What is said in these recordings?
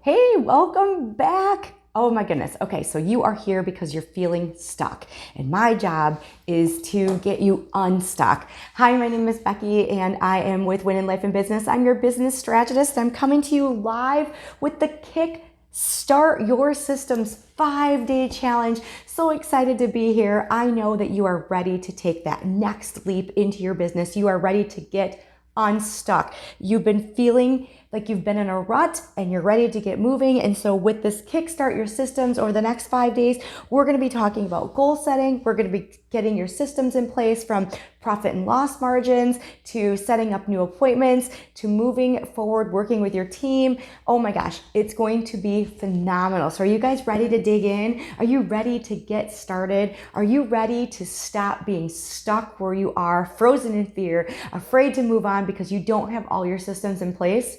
Hey, welcome back. Oh my goodness. Okay, so you are here because you're feeling stuck, and my job is to get you unstuck. Hi, my name is Becky, and I am with Win in Life and Business. I'm your business strategist. I'm coming to you live with the Kickstart Your Systems 5-day challenge. So excited to be here. I know that you are ready to take that next leap into your business. You are ready to get unstuck. You've been feeling like you've been in a rut and you're ready to get moving. And so with this Kickstart Your Systems over the next 5 days, we're going to be talking about goal setting. We're going to be getting your systems in place, from profit and loss margins to setting up new appointments to moving forward, working with your team. Oh my gosh, it's going to be phenomenal. So are you guys ready to dig in? Are you ready to get started? Are you ready to stop being stuck where you are, frozen in fear, afraid to move on because you don't have all your systems in place?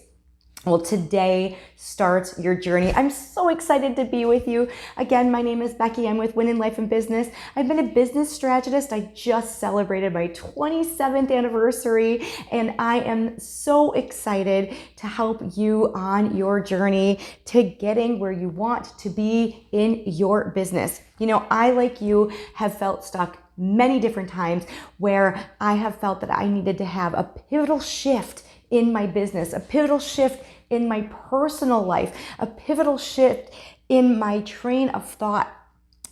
Well, today starts your journey. I'm so excited to be with you. Again, my name is Becky. I'm with Win in Life and Business. I've been a business strategist. I just celebrated my 27th anniversary, and I am so excited to help you on your journey to getting where you want to be in your business. You know, I, like you, have felt stuck many different times where I have felt that I needed to have a pivotal shift in my business, a pivotal shift in my personal life, a pivotal shift in my train of thought,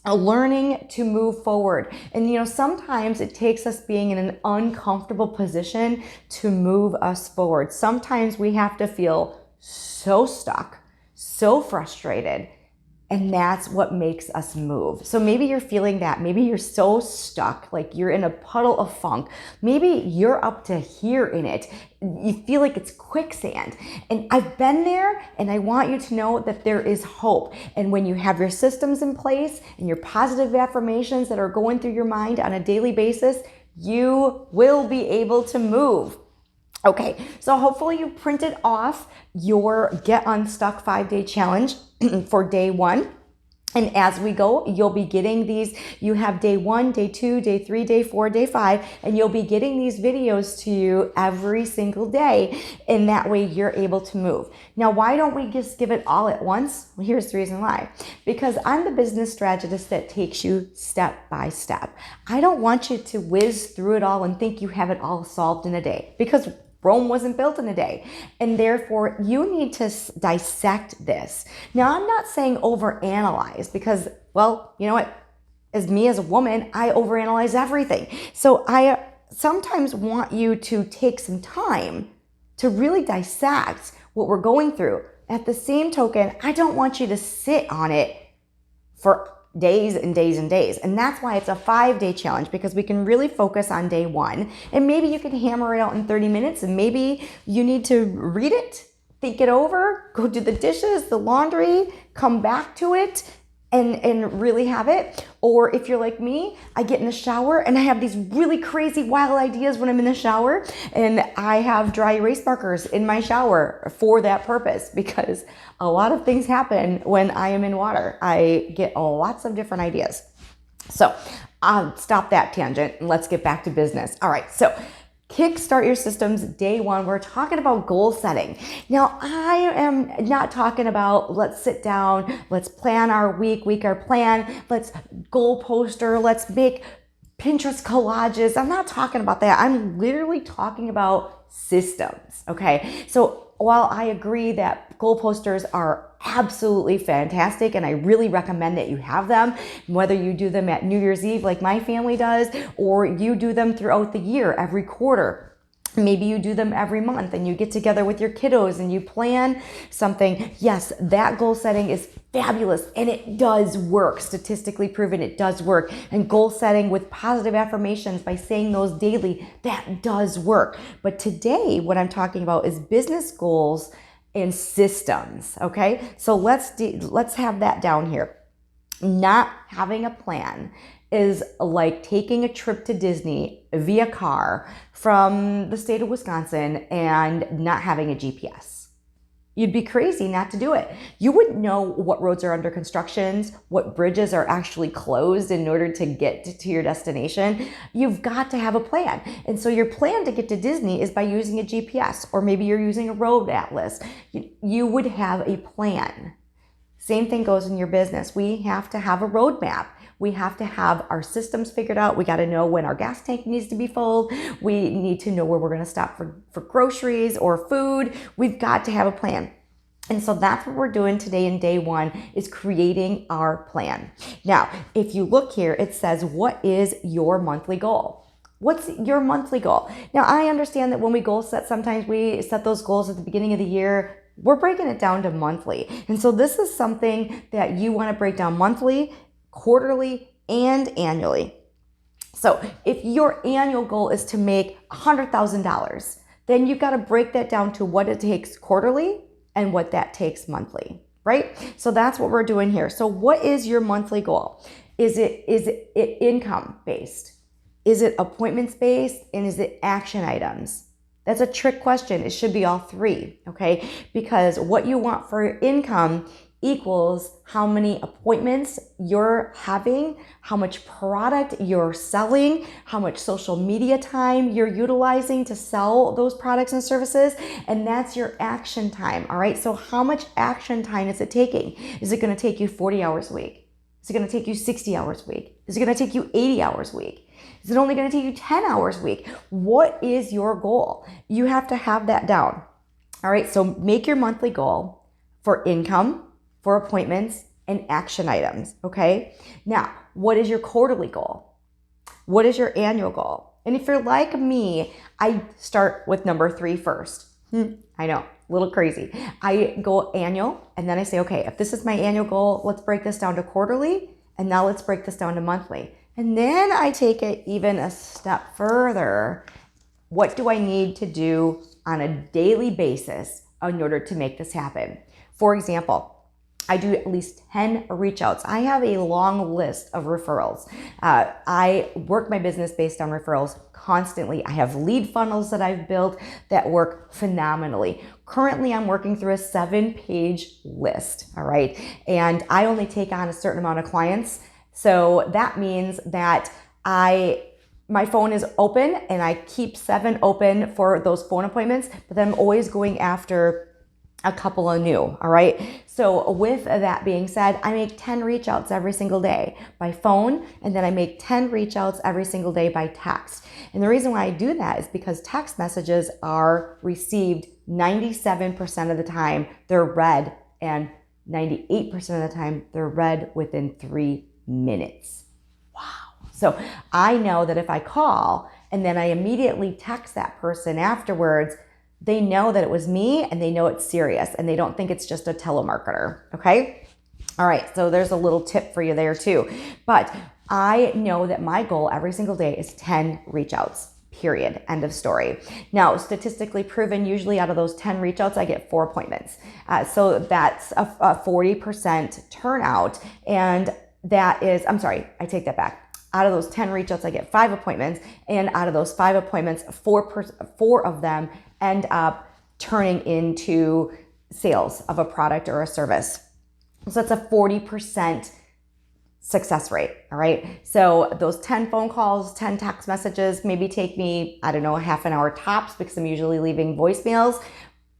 a learning to move forward. And you know, sometimes it takes us being in an uncomfortable position to move us forward. Sometimes we have to feel so stuck, so frustrated, and that's what makes us move. So maybe you're feeling that. Maybe you're so stuck, like you're in a puddle of funk. Maybe you're up to here in it. You feel like it's quicksand. And I've been there, and I want you to know that there is hope. And when you have your systems in place and your positive affirmations that are going through your mind on a daily basis, you will be able to move. Okay, so hopefully you printed off your Get Unstuck 5-day challenge for day 1. And as we go, you'll be getting these. You have day 1, day 2, day 3, day 4, day 5, and you'll be getting these videos to you every single day. And that way you're able to move. Now, why don't we just give it all at once? Well, here's the reason why. Because I'm the business strategist that takes you step by step. I don't want you to whiz through it all and think you have it all solved in a day, because Rome wasn't built in a day. And therefore, you need to dissect this. Now, I'm not saying overanalyze, because, well, you know what? As me as a woman, I overanalyze everything. So I sometimes want you to take some time to really dissect what we're going through. At the same token, I don't want you to sit on it for days and days and days. And that's why it's a 5-day challenge, because we can really focus on day 1. And maybe you can hammer it out in 30 minutes, and maybe you need to read it, think it over, go do the dishes, the laundry, come back to it, and really have it. Or if you're like me, I get in the shower and I have these really crazy wild ideas when I'm in the shower, and I have dry erase markers in my shower for that purpose, because a lot of things happen when I am in water. I get lots of different ideas. So stop that tangent and let's get back to business. All right, so Kickstart Your Systems, day 1, we're talking about goal setting. Now, I am not talking about let's sit down, let's plan our week our plan, let's goal poster, let's make Pinterest collages. I'm not talking about that. I'm literally talking about systems, okay? So while I agree that goal posters are absolutely fantastic, and I really recommend that you have them, whether you do them at New Year's Eve like my family does, or you do them throughout the year, every quarter. Maybe you do them every month and you get together with your kiddos and you plan something. Yes, that goal setting is fabulous, and it does work. Statistically proven, it does work. And goal setting with positive affirmations by saying those daily, that does work. But today, what I'm talking about is business goals and systems, okay? So let's have that down here. Not having a plan is like taking a trip to Disney via car from the state of Wisconsin and not having a GPS. You'd be crazy not to do it. You wouldn't know what roads are under construction, what bridges are actually closed in order to get to your destination. You've got to have a plan. And so your plan to get to Disney is by using a GPS, or maybe you're using a road atlas. You would have a plan. Same thing goes in your business. We have to have a roadmap. We have to have our systems figured out. We got to know when our gas tank needs to be filled. We need to know where we're going to stop for groceries or food. We've got to have a plan. And so that's what we're doing today in day one, is creating our plan. Now, if you look here, it says, what is your monthly goal? What's your monthly goal? Now, I understand that when we goal set, sometimes we set those goals at the beginning of the year. We're breaking it down to monthly. And so this is something that you want to break down monthly, quarterly, and annually. So if your annual goal is to make $100,000, then you've got to break that down to what it takes quarterly and what that takes monthly, right? So that's what we're doing here. So what is your monthly goal? Is it income based? Is it appointments based? And is it action items? That's a trick question. It should be all three, okay? Because what you want for your income equals how many appointments you're having, how much product you're selling, how much social media time you're utilizing to sell those products and services, and that's your action time, all right? So how much action time is it taking? Is it gonna take you 40 hours a week? Is it gonna take you 60 hours a week? Is it gonna take you 80 hours a week? Is it only gonna take you 10 hours a week? What is your goal? You have to have that down, all right? So make your monthly goal for income, for appointments, and action items, okay? Now, what is your quarterly goal? What is your annual goal? And if you're like me, I start with number 3 first. I know, a little crazy. I go annual, and then I say, okay, if this is my annual goal, let's break this down to quarterly, and now let's break this down to monthly. And then I take it even a step further. What do I need to do on a daily basis in order to make this happen? For example, I do at least 10 reach outs. I have a long list of referrals. I work my business based on referrals constantly. I have lead funnels that I've built that work phenomenally. Currently, I'm working through a 7-page list, all right? And I only take on a certain amount of clients. So that means that my phone is open and I keep 7 open for those phone appointments, but then I'm always going after a couple of new, all right? So with that being said, I make 10 reach outs every single day by phone, and then I make 10 reach outs every single day by text. And the reason why I do that is because text messages are received 97% of the time, they're read, and 98% of the time, they're read within 3 minutes. Wow. So I know that if I call and then I immediately text that person afterwards, they know that it was me and they know it's serious and they don't think it's just a telemarketer, okay? All right, so there's a little tip for you there too. But I know that my goal every single day is 10 reach outs, period, end of story. Now, statistically proven, usually out of those 10 reach outs, I get 4 appointments. So that's a 40% turnout. And that is, I'm sorry, I take that back. Out of those 10 reach outs, I get 5 appointments. And out of those 5 appointments, 4 of them end up turning into sales of a product or a service. So that's a 40% success rate, all right? So those 10 phone calls, 10 text messages maybe take me, I don't know, a half an hour tops because I'm usually leaving voicemails,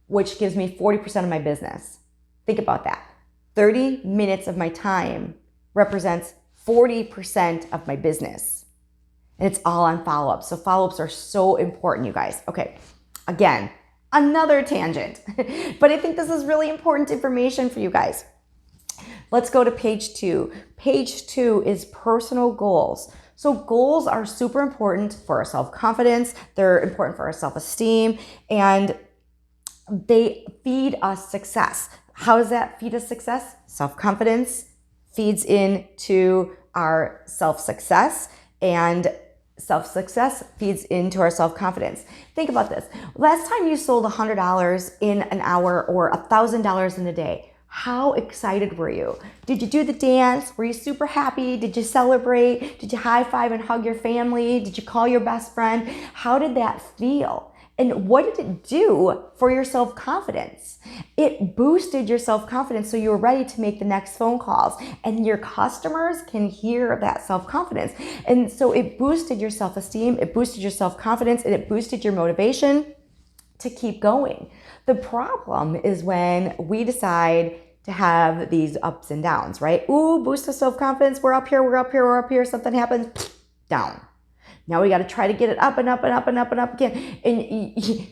which gives me 40% of my business. Think about that. 30 minutes of my time represents 40% of my business. And it's all on follow-ups. So follow-ups are so important, you guys. Okay. Again, another tangent, but I think this is really important information for you guys. Let's go to page 2. Page 2 is personal goals. So goals are super important for our self-confidence. They're important for our self-esteem, and they feed us success. How does that feed us success? Self-confidence feeds into our self-success, and self-success feeds into our self-confidence. Think about this. Last time you sold $100 in an hour or $1,000 in a day, how excited were you? Did you do the dance? Were you super happy? Did you celebrate? Did you high five and hug your family? Did you call your best friend? How did that feel? And what did it do for your self-confidence? It boosted your self-confidence so you were ready to make the next phone calls. And your customers can hear that self-confidence. And so it boosted your self-esteem, it boosted your self-confidence, and it boosted your motivation to keep going. The problem is when we decide to have these ups and downs, right? Ooh, boost of self-confidence. We're up here, we're up here, we're up here. Something happens, down. Now we got to try to get it up and up and up and up and up again. And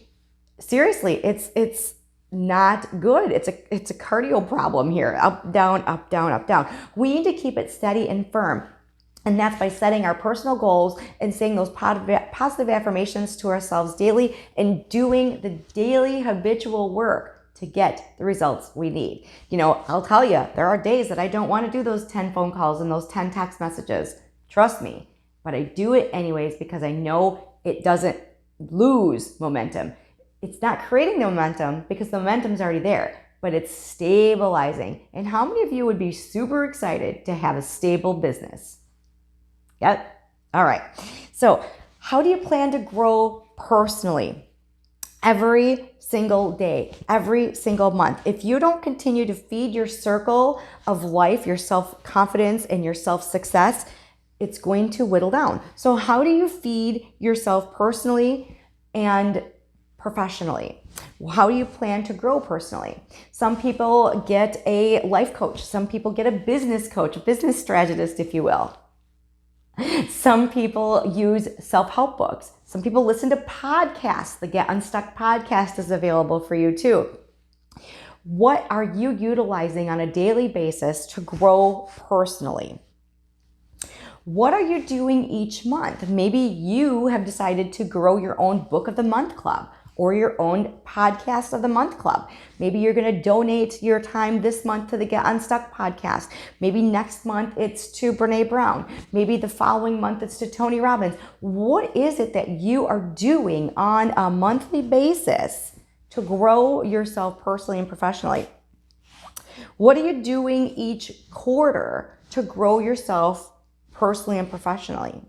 seriously, it's not good. It's a cardio problem here. Up, down, up, down, up, down. We need to keep it steady and firm. And that's by setting our personal goals and saying those positive affirmations to ourselves daily and doing the daily habitual work to get the results we need. I'll tell you, there are days that I don't want to do those 10 phone calls and those 10 text messages. Trust me. But I do it anyways because I know it doesn't lose momentum. It's not creating the momentum because the momentum's already there, but it's stabilizing. And how many of you would be super excited to have a stable business? Yep. All right. So how do you plan to grow personally? Every single day, every single month. If you don't continue to feed your circle of life, your self-confidence and your self-success, it's going to whittle down. So how do you feed yourself personally and professionally? How do you plan to grow personally? Some people get a life coach. Some people get a business coach, a business strategist, if you will. Some people use self-help books. Some people listen to podcasts. The Get Unstuck podcast is available for you too. What are you utilizing on a daily basis to grow personally? What are you doing each month? Maybe you have decided to grow your own Book of the Month Club or your own Podcast of the Month Club. Maybe you're going to donate your time this month to the Get Unstuck podcast. Maybe next month it's to Brene Brown. Maybe the following month it's to Tony Robbins. What is it that you are doing on a monthly basis to grow yourself personally and professionally? What are you doing each quarter to grow yourself personally and professionally?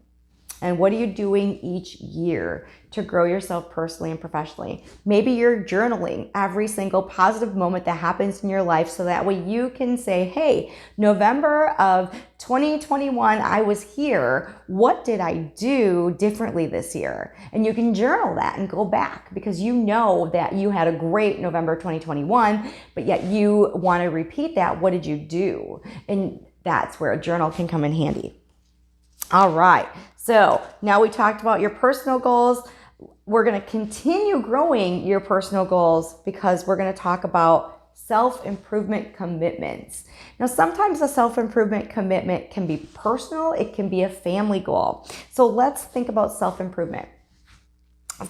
And what are you doing each year to grow yourself personally and professionally? Maybe you're journaling every single positive moment that happens in your life so that way you can say, hey, November of 2021, I was here. What did I do differently this year? And you can journal that and go back because you know that you had a great November 2021, but yet you want to repeat that. What did you do? And that's where a journal can come in handy. All right. So now we talked about your personal goals. We're going to continue growing your personal goals because we're going to talk about self-improvement commitments. Now, sometimes a self-improvement commitment can be personal. It can be a family goal. So let's think about self-improvement.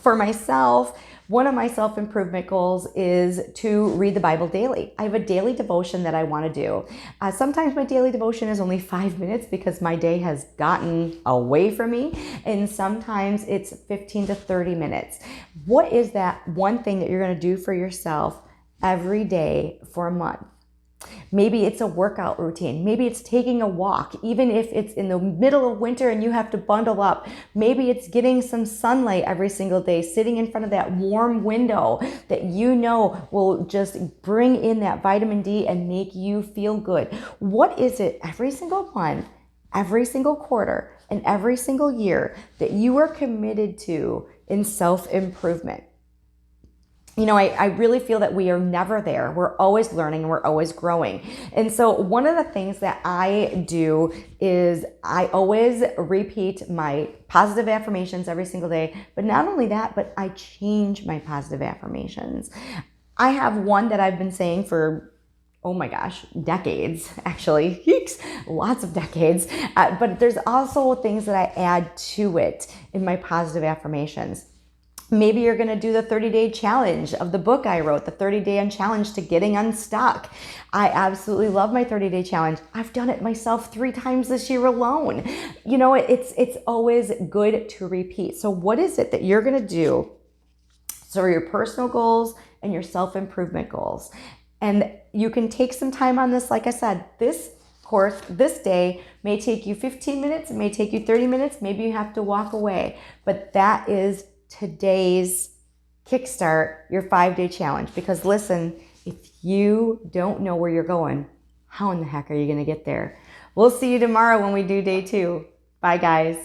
For myself, one of my self-improvement goals is to read the Bible daily. I have a daily devotion that I want to do. Sometimes my daily devotion is only 5 minutes because my day has gotten away from me. And sometimes it's 15 to 30 minutes. What is that one thing that you're going to do for yourself every day for a month? Maybe it's a workout routine. Maybe it's taking a walk, even if it's in the middle of winter and you have to bundle up. Maybe it's getting some sunlight every single day, sitting in front of that warm window that you know will just bring in that vitamin D and make you feel good. What is it every single month, every single quarter, and every single year that you are committed to in self-improvement? You know, I really feel that we are never there. We're always learning and we're always growing. And so one of the things that I do is I always repeat my positive affirmations every single day. But not only that, but I change my positive affirmations. I have one that I've been saying for, oh my gosh, decades, actually. Lots of decades. But there's also things that I add to it in my positive affirmations. Maybe you're going to do the 30-day challenge of the book I wrote, the 30-day challenge to getting unstuck. I absolutely love my 30-day challenge. I've done it myself 3 times this year alone. You know, it's always good to repeat. So what is it that you're going to do? So your personal goals and your self-improvement goals. And you can take some time on this. Like I said, this course, this day may take you 15 minutes. It may take you 30 minutes. Maybe you have to walk away. But that is today's Kickstart Your 5-Day Challenge. Because listen, If you don't know where you're going, how in the heck are you going to get there? We'll see you tomorrow when we do day 2. Bye, guys.